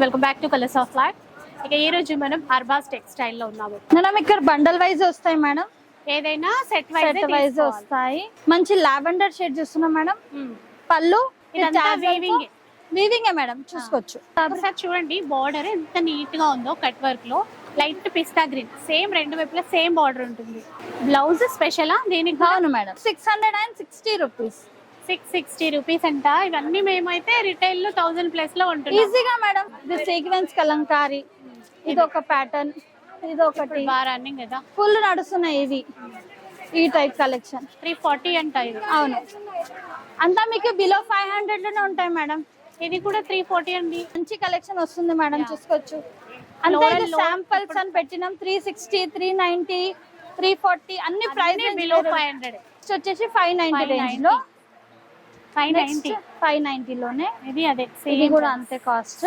Welcome back to colours of life. ఇక ఈ రోజు మనం అర్బాస్ టెక్స్టైల్ లో ఉన్నాము. మేడం ఇక్కడ బండల్ వైజ్ వస్తాయి మేడం, ఏదైనా సెట్ సెట్ వైజ్ వస్తాయి. మంచి లావెండర్ షేడ్ చూస్తున్నాం మేడం. పళ్ళు వీవింగ్ మేడం, చూసుకోవచ్చు. ఒకసారి చూడండి బార్డర్ ఎంత నీట్ గా ఉందో, కట్ వర్క్ లో లైట్ పిస్తా గ్రీన్, సేమ్ రెండు వైపులా సేమ్ బార్డర్ ఉంటుంది. బ్లౌజ్ స్పెషలా దీనికి? అవును మేడం, 660 రూపీస్. 660 రూపీస్ అంట. ఇవన్నీ మేమైతే రిటైల్ లో 1000 ప్లస్ లో ఉంటుంది ఈజీగా మేడం. ఇది సీక్వెన్స్ కలంకారీ, ఇది ఒక ప్యాటర్న్, ఇది ఒకటి రన్నింగ్ కదా, ఫుల్ నడుస్తున్నాయి ఇవి. ఈ టైప్ కలెక్షన్ 340 అంట ఇది. అవును, అంతా మీకు బిలో 500 లోనే ఉంటాయి మేడం. ఇది కూడా 340 అండి. మంచి కలెక్షన్ వస్తుంది మేడం, చూసుకోవచ్చు. అంటే ఇది శాంపిల్స్ అని పెట్టినాం. 360, 390, 340 అన్ని ప్రైస్ బిలో 500. వచ్చేసి 590 రేంజ్ లో, 590 590 లోనే. ఇది అదే ఇది కూడా అంతే కాస్ట్.